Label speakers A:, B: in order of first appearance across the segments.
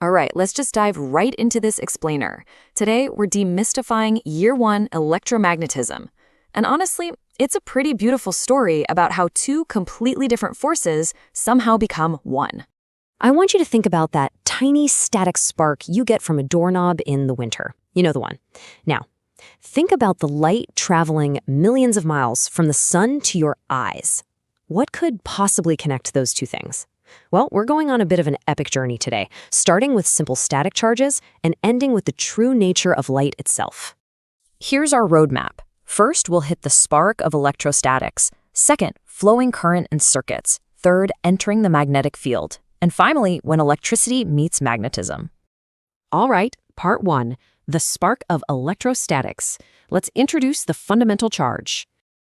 A: All right, let's just dive right into this explainer. Today, we're demystifying Year 1 electromagnetism. And honestly, it's a pretty beautiful story about how two completely different forces somehow become one.
B: I want you to think about that tiny static spark you get from a doorknob in the winter. You know the one. Now, think about the light traveling millions of miles from the sun to your eyes. What could possibly connect those two things? Well, we're going on a bit of an epic journey today, starting with simple static charges and ending with the true nature of light itself.
A: Here's our roadmap. First, we'll hit the spark of electrostatics. Second, flowing current and circuits. Third, entering the magnetic field. And finally, when electricity meets magnetism.
B: All right, part 1, the spark of electrostatics. Let's introduce the fundamental charge.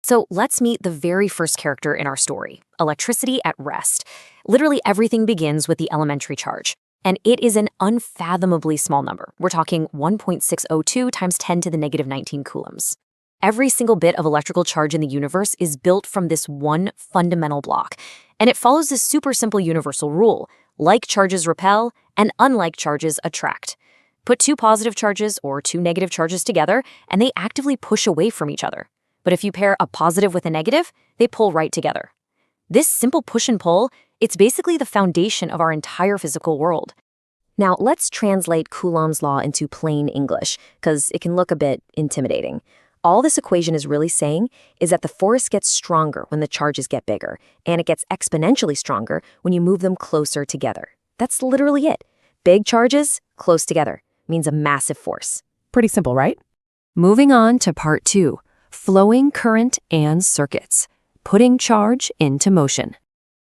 B: So let's meet the very first character in our story, electricity at rest. Literally everything begins with the elementary charge, and it is an unfathomably small number. We're talking 1.602 times 10 to the negative 19 coulombs. Every single bit of electrical charge in the universe is built from this one fundamental block, and it follows this super simple universal rule. Like charges repel, and unlike charges attract. Put two positive charges or two negative charges together, and they actively push away from each other. But if you pair a positive with a negative, they pull right together. This simple push and pull, it's basically the foundation of our entire physical world. Now, let's translate Coulomb's law into plain English, because it can look a bit intimidating. All this equation is really saying is that the force gets stronger when the charges get bigger, and it gets exponentially stronger when you move them closer together. That's literally it. Big charges, close together, means a massive force. Pretty simple, right?
A: Moving on to part 2, flowing current and circuits, putting charge into motion.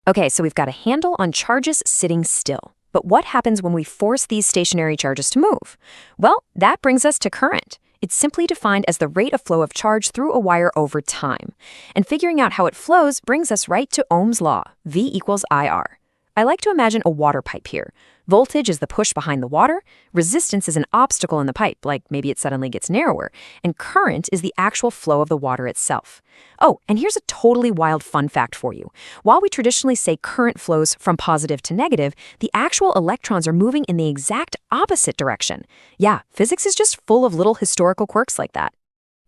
A: Okay, so we've got a handle on charges sitting still. But what happens when we force these stationary charges to move? Well, that brings us to current. It's simply defined as the rate of flow of charge through a wire over time. And figuring out how it flows brings us right to Ohm's law, V equals IR. I like to imagine a water pipe here. Voltage is the push behind the water, resistance is an obstacle in the pipe, like maybe it suddenly gets narrower, and current is the actual flow of the water itself. Oh, and here's a totally wild fun fact for you. While we traditionally say current flows from positive to negative, the actual electrons are moving in the exact opposite direction. Yeah, physics is just full of little historical quirks like that.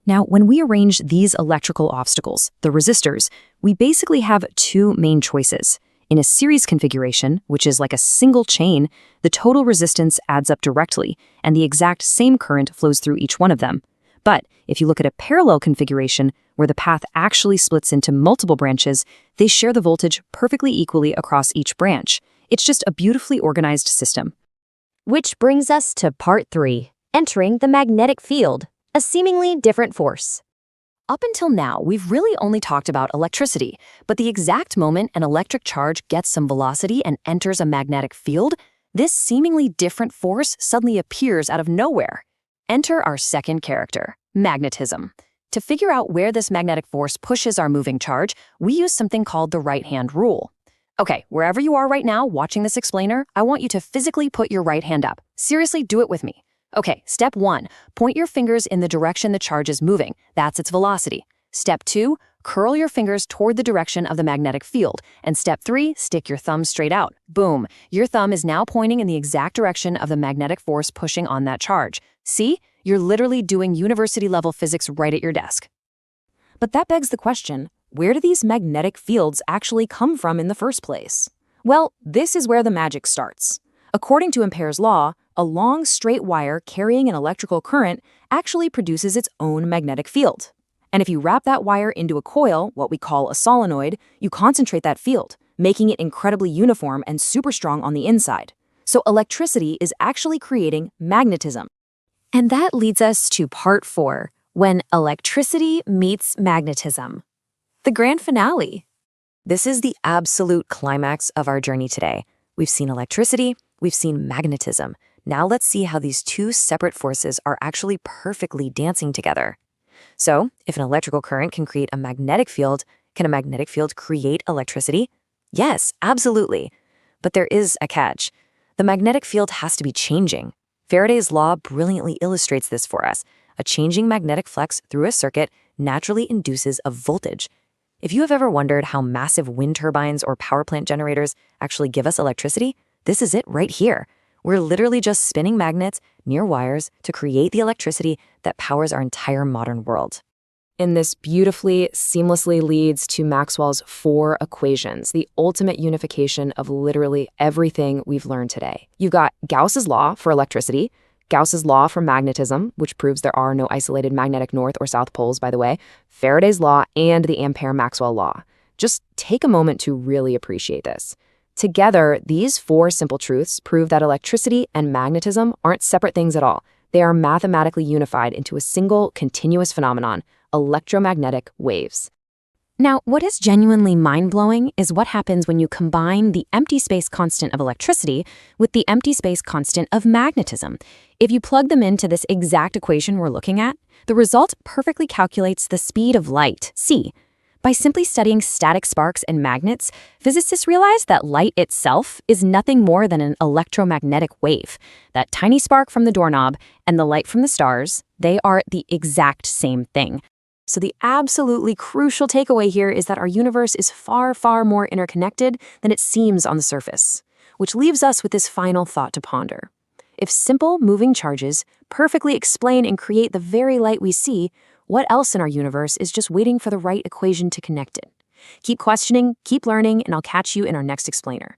A: Now, when we arrange these electrical obstacles, the resistors, we basically have two main choices. In a series configuration, which is like a single chain, the total resistance adds up directly, and the exact same current flows through each one of them. But if you look at a parallel configuration, where the path actually splits into multiple branches, they share the voltage perfectly equally across each branch. It's just a beautifully organized system.
B: Which brings us to part 3, entering the magnetic field, a seemingly different force.
A: Up until now, we've really only talked about electricity, but the exact moment an electric charge gets some velocity and enters a magnetic field, this seemingly different force suddenly appears out of nowhere. Enter our second character, magnetism. To figure out where this magnetic force pushes our moving charge, we use something called the right-hand rule. Okay, wherever you are right now watching this explainer, I want you to physically put your right hand up. Seriously, do it with me. Okay, step 1, point your fingers in the direction the charge is moving. That's its velocity. Step 2, curl your fingers toward the direction of the magnetic field. And step 3, stick your thumb straight out. Boom, your thumb is now pointing in the exact direction of the magnetic force pushing on that charge. See, you're literally doing university-level physics right at your desk. But that begs the question, where do these magnetic fields actually come from in the first place? Well, this is where the magic starts. According to Ampere's law, a long straight wire carrying an electrical current actually produces its own magnetic field. And if you wrap that wire into a coil, what we call a solenoid, you concentrate that field, making it incredibly uniform and super strong on the inside. So electricity is actually creating magnetism. And that leads us to part 4, when electricity meets magnetism. The grand finale. This is the absolute climax of our journey today. We've seen electricity, we've seen magnetism. Now let's see how these two separate forces are actually perfectly dancing together. So, if an electrical current can create a magnetic field, can a magnetic field create electricity? Yes, absolutely. But there is a catch. The magnetic field has to be changing. Faraday's law brilliantly illustrates this for us. A changing magnetic flux through a circuit naturally induces a voltage. If you have ever wondered how massive wind turbines or power plant generators actually give us electricity, this is it right here. We're literally just spinning magnets near wires to create the electricity that powers our entire modern world.
B: And this beautifully, seamlessly leads to Maxwell's 4 equations, the ultimate unification of literally everything we've learned today. You've got Gauss's law for electricity, Gauss's law for magnetism, which proves there are no isolated magnetic north or south poles, by the way, Faraday's law, and the Ampère-Maxwell law. Just take a moment to really appreciate this. Together, these 4 simple truths prove that electricity and magnetism aren't separate things at all. They are mathematically unified into a single, continuous phenomenon, electromagnetic waves.
A: Now, what is genuinely mind-blowing is what happens when you combine the empty space constant of electricity with the empty space constant of magnetism. If you plug them into this exact equation we're looking at, the result perfectly calculates the speed of light, c. By simply studying static sparks and magnets, physicists realized that light itself is nothing more than an electromagnetic wave. That tiny spark from the doorknob and the light from the stars, they are the exact same thing. So the absolutely crucial takeaway here is that our universe is far, far more interconnected than it seems on the surface, which leaves us with this final thought to ponder. If simple, moving charges perfectly explain and create the very light we see, what else in our universe is just waiting for the right equation to connect it? Keep questioning, keep learning, and I'll catch you in our next explainer.